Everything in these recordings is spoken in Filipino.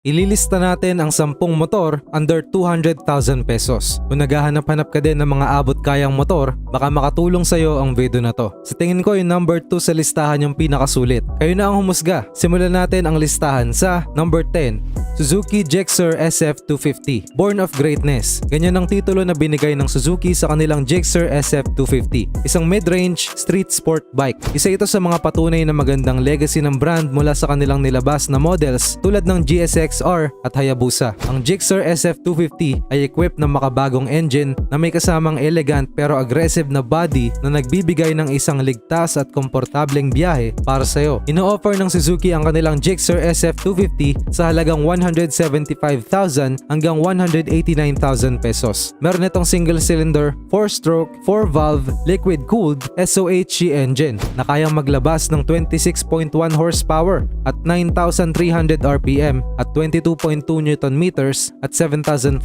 Ililista natin ang 10 motor under 200,000 pesos. Kung naghahanap-hanap ka din ng mga abot kayang motor, baka makatulong sa'yo ang video na to. Sa tingin ko yung number 2 sa listahan yung pinakasulit. Kayo na ang humusga. Simulan natin ang listahan sa number 10. Suzuki Gixxer SF250, Born of Greatness. Ganyan ang titulo na binigay ng Suzuki sa kanilang Gixxer SF250. Isang mid-range street sport bike. Isa ito sa mga patunay na magandang legacy ng brand mula sa kanilang nilabas na models tulad ng GSX-R at Hayabusa. Ang Gixxer SF250 ay equipped ng makabagong engine na may kasamang elegant pero aggressive na body na nagbibigay ng isang ligtas at komportableng biyahe para sa'yo. Ino-offer ng Suzuki ang kanilang Gixxer SF250 sa halagang 175,000 hanggang 189,000 pesos. Meron itong single cylinder, 4-stroke, 4-valve, liquid-cooled SOHC engine na kayang maglabas ng 26.1 horsepower at 9,300 RPM at 22.2 Nm at 7,500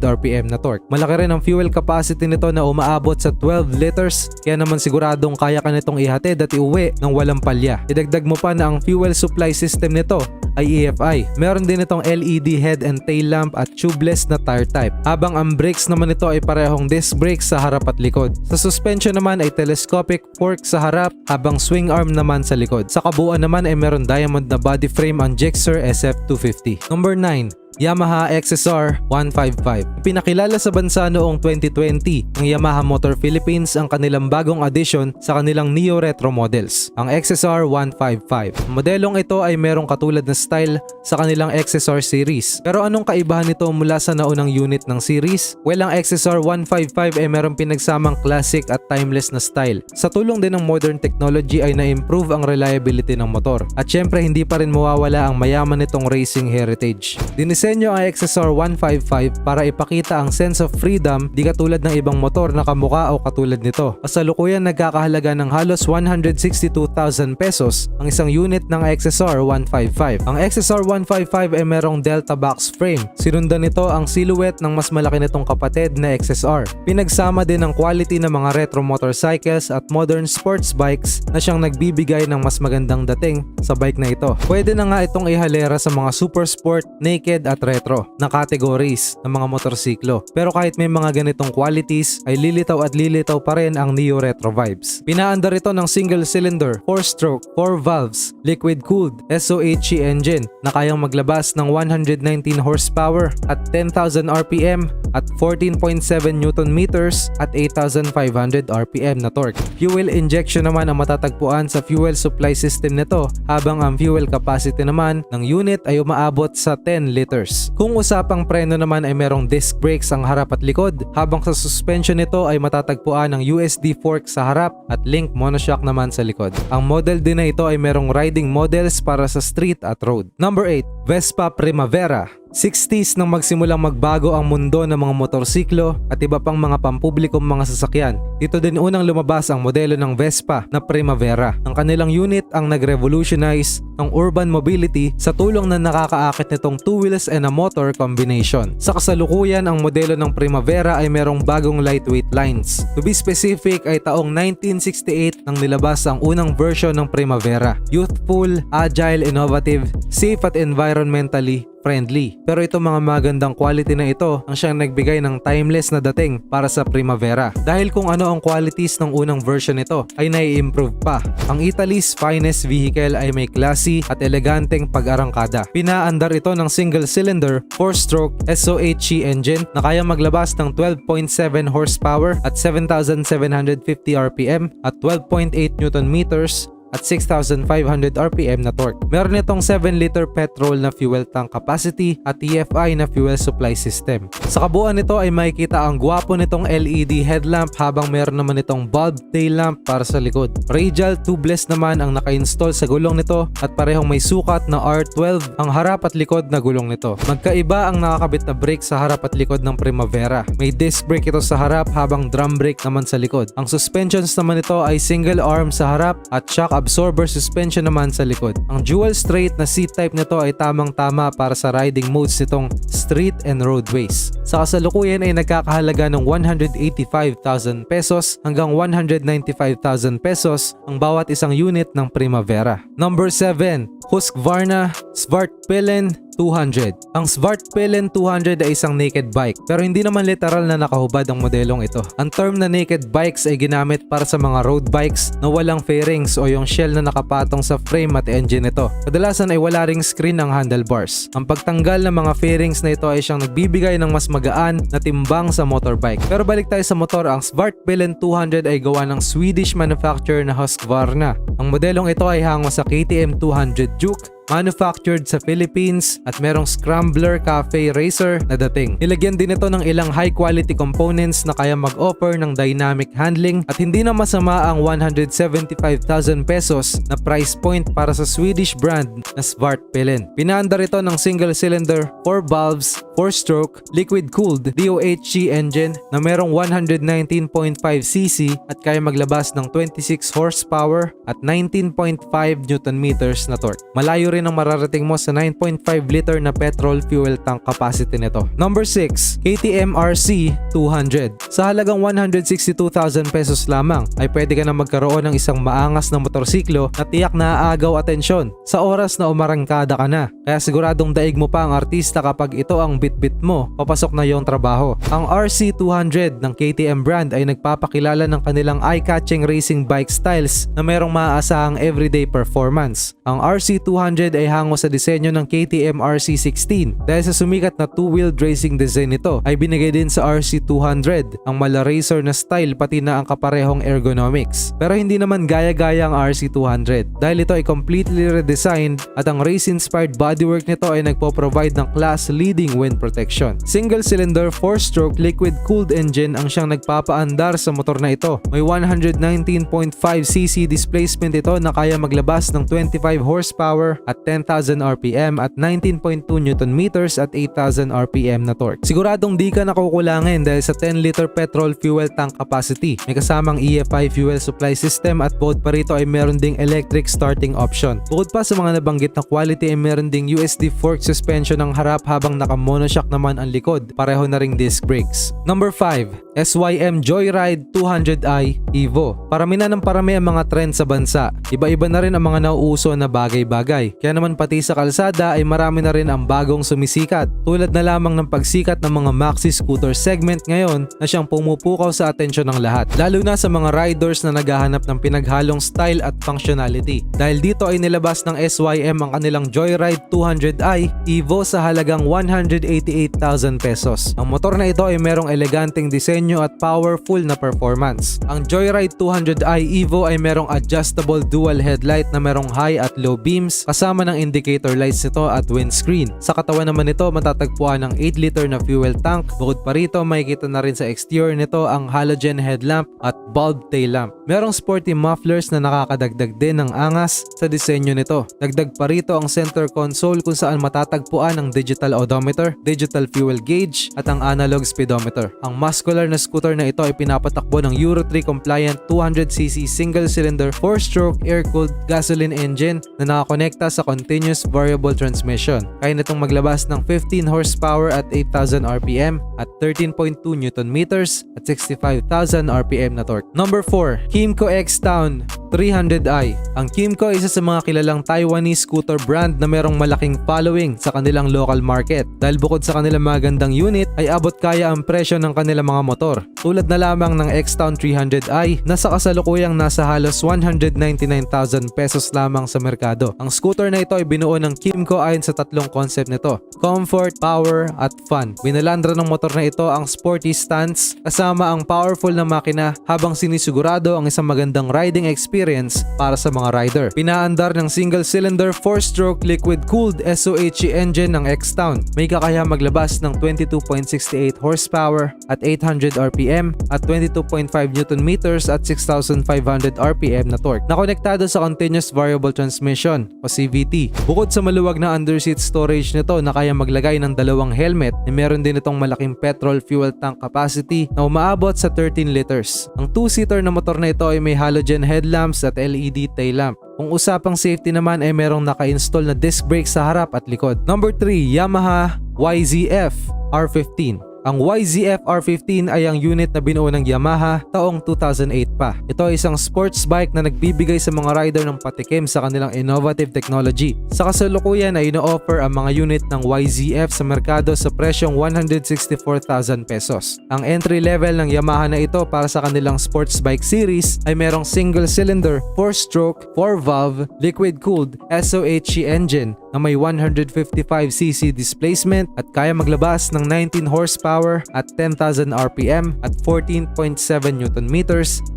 RPM na torque. Malaki rin ang fuel capacity nito na umaabot sa 12 liters, kaya naman siguradong kaya ka nitong ihatid at iuwi ng walang palya. Idagdag mo pa na ang fuel supply system nito ay EFI. Meron din itong LED head and tail lamp at tubeless na tire type. Habang ang brakes naman nito ay parehong disc brakes sa harap at likod. Sa suspension naman ay telescopic fork sa harap habang swing arm naman sa likod. Sa kabuuan naman ay meron diamond na body frame ang Gixxer SF250. Number 9. Yamaha XSR 155. Pinakilala sa bansa noong 2020 ng Yamaha Motor Philippines ang kanilang bagong addition sa kanilang Neo Retro models, ang XSR 155. Ang modelong ito ay merong katulad na style sa kanilang XSR series. Pero anong kaibahan nito mula sa naunang unit ng series? Well, ang XSR 155 ay merong pinagsamang classic at timeless na style. Sa tulong din ng modern technology ay na-improve ang reliability ng motor. At syempre hindi pa rin mawawala ang mayaman nitong racing heritage. Dinisenyo ang XSR 155 para ipakita ang sense of freedom di katulad ng ibang motor na kamukha o katulad nito. Kasalukuyan nagkakahalaga ng halos 162,000 pesos ang isang unit ng XSR 155. Ang XSR 155 ay merong Delta box frame. Sinundan nito ang silhouette ng mas malaki nitong kapatid na XSR. Pinagsama din ang quality ng mga retro motorcycles at modern sports bikes na siyang nagbibigay ng mas magandang dating sa bike na ito. Pwede na nga itong ihalera sa mga super sport, naked at retro na categories ng mga motorsiklo. Pero kahit may mga ganitong qualities ay lilitaw at lilitaw pa rin ang Neo Retro vibes. Pinaandar ito ng single cylinder, 4-stroke, 4 valves, liquid-cooled SOHC engine na kayang maglabas ng 119 horsepower at 10,000 RPM at 14.7 Nm at 8,500 RPM na torque. Fuel injection naman ang matatagpuan sa fuel supply system nito habang ang fuel capacity naman ng unit ay umaabot sa 10 liters. Kung usapang preno naman ay merong disc brakes ang harap at likod habang sa suspension nito ay matatagpuan ang USD fork sa harap at link monoshock naman sa likod. Ang model din na ito ay merong riding models para sa street at road. Number 8. Vespa Primavera. 60s nang magsimulang magbago ang mundo ng mga motorsiklo at iba pang mga pampublikong mga sasakyan. Dito din unang lumabas ang modelo ng Vespa na Primavera. Ang kanilang unit ang nag-revolutionize ng urban mobility sa tulong na nakakaakit nitong two wheels and a motor combination. Sa kasalukuyan, ang modelo ng Primavera ay merong bagong lightweight lines. To be specific ay taong 1968 nang nilabas ang unang version ng Primavera. Youthful, agile, innovative, safe at environmentally friendly. Pero itong mga magandang quality na ito ang siyang nagbigay ng timeless na dating para sa Primavera. Dahil kung ano ang qualities ng unang version nito ay nai-improve pa. Ang Italy's finest vehicle ay may classy at eleganteng pag-arangkada. Pinaandar ito ng single cylinder, 4-stroke SOHC engine na kaya maglabas ng 12.7 horsepower at 7,750 RPM at 12.8 Nm at 6,500 RPM na torque. Meron itong 7-liter petrol na fuel tank capacity at EFI na fuel supply system. Sa kabuuan nito ay makikita ang gwapo nitong LED headlamp habang meron naman itong bulb tail lamp para sa likod. Radial tubeless naman ang naka-install sa gulong nito at parehong may sukat na R12 ang harap at likod na gulong nito. Magkaiba ang nakakabit na brake sa harap at likod ng Primavera. May disc brake ito sa harap habang drum brake naman sa likod. Ang suspensions naman nito ay single arm sa harap at shock absorber suspension naman sa likod. Ang dual straight na seat type nito ay tamang-tama para sa riding modes nitong street and roadways. Sa kasalukuyan ay nagkakahalaga ng 185,000 pesos hanggang 195,000 pesos ang bawat isang unit ng Primavera. Number 7. Husqvarna Svartpilen 200. Ang Svartpilen 200 ay isang naked bike pero hindi naman literal na nakahubad ang modelong ito. Ang term na naked bikes ay ginamit para sa mga road bikes na walang fairings o yung shell na nakapatong sa frame at engine nito. Kadalasan ay wala ring screen ang handlebars. Ang pagtanggal ng mga fairings na ito ay siyang nagbibigay ng mas magaan na timbang sa motorbike. Pero balik tayo sa motor, ang Svartpilen 200 ay gawa ng Swedish manufacturer na Husqvarna. Ang modelong ito ay hango sa KTM 200 Juke, manufactured sa Philippines at merong Scrambler Cafe Racer na dating. Nilagyan din ito ng ilang high quality components na kaya mag-offer ng dynamic handling at hindi na masama ang 175,000 pesos na price point para sa Swedish brand na Svartpilen. Pinaandar ito ng single cylinder, 4 valves, 4-stroke, liquid-cooled DOHC engine na merong 119.5cc at kaya maglabas ng 26 horsepower at 19.5 Nm na torque. Malayo rin ang mararating mo sa 9.5 liter na petrol fuel tank capacity nito. Number 6, KTM RC 200. Sa halagang 162,000 pesos lamang ay pwede ka na magkaroon ng isang maangas na motorsiklo na tiyak na aagaw atensyon sa oras na umarangkada ka na. Kaya siguradong daig mo pa ang artista kapag ito ang bit-bit mo, papasok na yung trabaho. Ang RC 200 ng KTM brand ay nagpapakilala ng kanilang eye-catching racing bike styles na merong maaasahang everyday performance. Ang RC 200 ay hango sa disenyo ng KTM RC16. Dahil sa sumikat na two-wheeled racing design nito ay binigay din sa RC200 ang mala racer na style pati na ang kaparehong ergonomics. Pero hindi naman gaya-gaya ang RC200 dahil ito ay completely redesigned at ang race-inspired bodywork nito ay nagpo-provide ng class-leading wind protection. Single-cylinder 4-stroke liquid-cooled engine ang siyang nagpapaandar sa motor na ito. May 119.5cc displacement ito na kaya maglabas ng 25 horsepower at 10,000 RPM at 19.2 Nm at 8,000 RPM na torque. Siguradong di ka nakukulangin dahil sa 10 liter petrol fuel tank capacity. May kasamang EFI fuel supply system at bukod pa rito ay meron ding electric starting option. Bukod pa sa mga nabanggit na quality ay meron ding USD fork suspension ng harap habang naka-monoshock naman ang likod. Pareho na ring disc brakes. Number 5, SYM Joyride 200i Evo. Parami na ng parami ang mga trend sa bansa. Iba-iba na rin ang mga nauuso na bagay-bagay. Kaya naman pati sa kalsada ay marami na rin ang bagong sumisikat. Tulad na lamang ng pagsikat ng mga maxi scooter segment ngayon na siyang pumupukaw sa atensyon ng lahat. Lalo na sa mga riders na naghahanap ng pinaghalong style at functionality. Dahil dito ay nilabas ng SYM ang kanilang Joyride 200i Evo sa halagang 188,000 pesos. Ang motor na ito ay merong eleganteng disenyo at powerful na performance. Ang Joyride 200i Evo ay merong adjustable dual headlight na merong high at low beams kasama ng indicator lights nito at windscreen. Sa katawan naman nito matatagpuan ng 8 liter na fuel tank. Bukod pa rito makikita na rin sa exterior nito ang halogen headlamp at bulb tail lamp. Merong sporty mufflers na nakakadagdag din ng angas sa disenyo nito. Dagdag pa rito ang center console kung saan matatagpuan ang digital odometer, digital fuel gauge at ang analog speedometer. Ang muscular na scooter na ito ay pinapatakbo ng Euro 3 compliant 200cc single cylinder 4-stroke air-cooled gasoline engine na nakakonekta sa continuous variable transmission. Kaya nitong maglabas ng 15 horsepower at 8,000 RPM at 13.2 Nm at 65,000 RPM na torque. Number 4, Kymco X-Town 300i. Ang Kymco ay isa sa mga kilalang Taiwanese scooter brand na merong malaking following sa kanilang local market. Dahil bukod sa kanilang magandang unit ay abot kaya ang presyo ng kanilang mga motor. Tulad na lamang ng X-Town 300i na sa kasalukuyang nasa halos 199,000 pesos lamang sa merkado. Ang scooter na ito ay binuo ng Kymco ayon sa tatlong concept nito: comfort, power at fun. Binalandra ng motor na ito ang sporty stance kasama ang powerful na makina habang sinisigurado ang isang magandang riding experience para sa mga rider. Pinaandar ng single cylinder 4-stroke liquid-cooled SOHC engine ng X-Town. May kakaya maglabas ng 22.68 horsepower at 800 RPM at 22.5 Nm at 6,500 RPM na torque. Nakonektado sa continuous variable transmission o CVT. Bukod sa maluwag na underseat storage nito na kaya maglagay ng dalawang helmet, ay meron din itong malaking petrol fuel tank capacity na umaabot sa 13 liters. Ang 2-seater na motor na ito ay may halogen headlamps at LED tail lamp. Kung usapang safety naman ay merong naka-install na disc brake sa harap at likod. Number 3, Yamaha YZF R15. Ang YZF R15 ay ang unit na binuo ng Yamaha taong 2008 pa. Ito ay isang sports bike na nagbibigay sa mga rider ng patikim sa kanilang innovative technology. Sa kasalukuyan ay ino-offer ang mga unit ng YZF sa merkado sa presyong 164,000 pesos. Ang entry level ng Yamaha na ito para sa kanilang sports bike series ay merong single cylinder, 4-stroke, 4-valve, liquid-cooled SOHC engine na may 155cc displacement at kaya maglabas ng 19 horsepower at 10,000 RPM at 14.7 Nm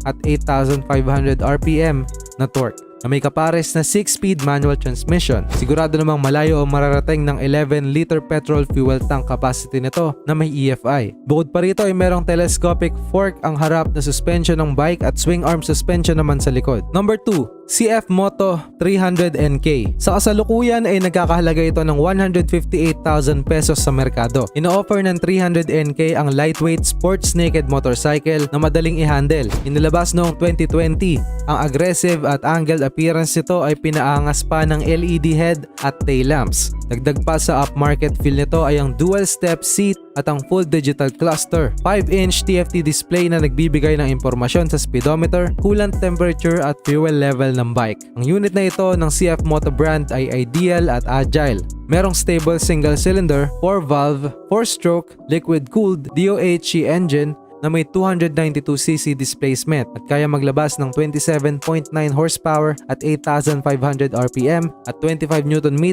at 8,500 RPM na torque, na may kapares na 6-speed manual transmission. Sigurado namang malayo ang mararating ng 11-liter petrol fuel tank capacity nito na may EFI. Bukod pa rito ay merong telescopic fork ang harap na suspension ng bike at swing arm suspension naman sa likod. Number 2, CF Moto 300NK. Sa kasalukuyan ay nagkakahalaga ito ng 158,000 pesos sa merkado. Ino-offer ng 300NK ang lightweight sports naked motorcycle na madaling i-handle. Inilabas noong 2020. Ang aggressive at angled appearance nito ay pinaangas pa ng LED head at tail lamps. Dagdag pa sa upmarket feel nito ay ang dual step seat at ang full digital cluster. 5-inch TFT display na nagbibigay ng impormasyon sa speedometer, coolant temperature at fuel level ng bike. Ang unit na ito ng CF Moto brand ay ideal at agile. Merong stable single cylinder, 4-valve, 4-stroke, liquid-cooled DOHC engine na may 292cc displacement at kaya maglabas ng 27.9 horsepower at 8,500 RPM at 25 Nm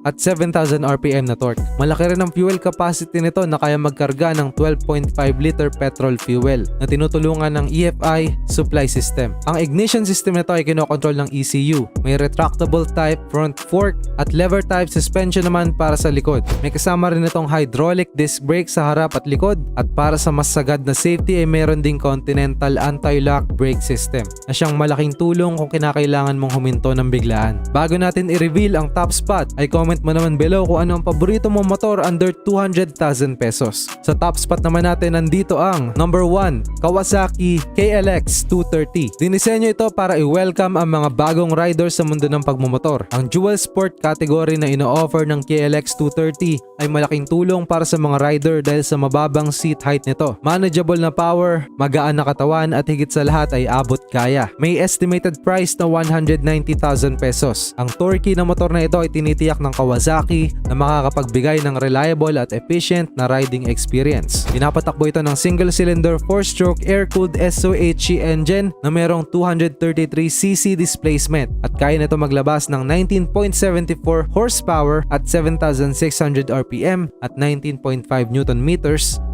at 7,000 RPM na torque. Malaki rin ang fuel capacity nito na kaya magkarga ng 12.5 liter petrol fuel na tinutulungan ng EFI supply system. Ang ignition system nito ay kinokontrol ng ECU. May retractable type front fork at lever type suspension naman para sa likod. May kasama rin itong hydraulic disc brake sa harap at likod at para sa mas sagad na safety ay meron ding Continental anti-lock brake system na siyang malaking tulong kung kinakailangan mong huminto ng biglaan. Bago natin i-reveal ang top spot ay comment mo naman below kung ano ang paborito mong motor under 200,000 pesos. Sa top spot naman natin nandito ang number 1, Kawasaki KLX 230. Dinisenyo ito para i-welcome ang mga bagong riders sa mundo ng pagmumotor. Ang dual sport category na ino-offer ng KLX 230 ay malaking tulong para sa mga rider dahil sa mababang seat height nito. Manageable na power, magaan na katawan at higit sa lahat ay abot kaya. May estimated price na 190,000 pesos. Ang torque ng motor na ito ay tinitiyak ng Kawasaki na makakapagbigay ng reliable at efficient na riding experience. Pinapatakbo ito ng single cylinder 4-stroke air-cooled SOHC engine na merong 233cc displacement at kaya nito maglabas ng 19.74 horsepower at 7,600 RPM at 19.5 Nm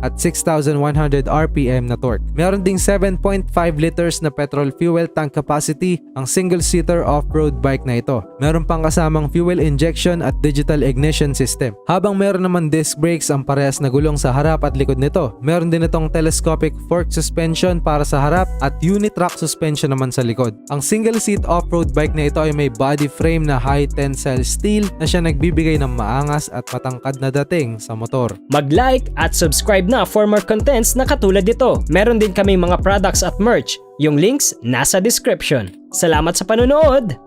at 6,100 RPM na torque. Meron ding 7.5 liters na petrol fuel tank capacity ang single-seater off-road bike na ito. Meron pang kasamang fuel injection at digital ignition system. Habang meron naman disc brakes ang parehas na gulong sa harap at likod nito. Meron din itong telescopic fork suspension para sa harap at unitrack suspension naman sa likod. Ang single-seat off-road bike na ito ay may body frame na high tensile steel na siya nagbibigay ng maangas at matangkad na dating sa motor. Mag-like at subscribe na for more contents na katulad dito. Meron din kaming mga products at merch. Yung links nasa description. Salamat sa panonood!